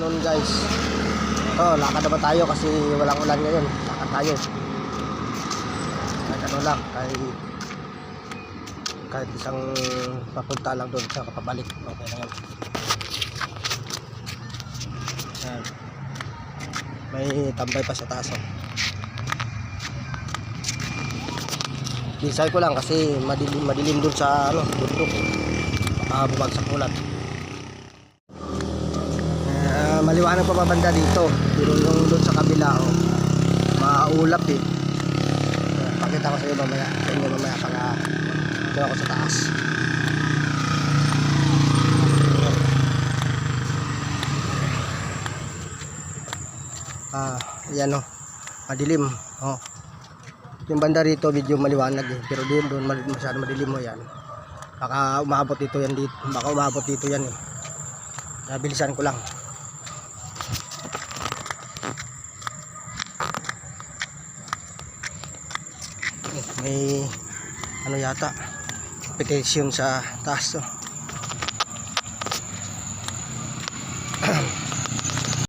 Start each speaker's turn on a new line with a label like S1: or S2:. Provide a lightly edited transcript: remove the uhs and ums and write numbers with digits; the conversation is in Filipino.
S1: afternoon guys. Ito, lakad naman tayo kasi walang ulan ngayon. Lakad tayo. Kahit ano lang, kahit isang papunta lang doon sa kapabalik. Okay na yan. Yan. May tambay pa sa taas. Bisay ko lang kasi madilim doon sa bundok. Baka bumagsak ulan. Maliwanag pa banda dito, pero yung doon sa kabila maulap eh. Pakita ko sa inyo mamaya pag doon ako sa taas. Yan madilim. Yung banda rito medyo maliwanag eh, pero doon masyado madilim yan. Baka umabot dito yan eh. Bilisan ko lang. May yata petition sa taas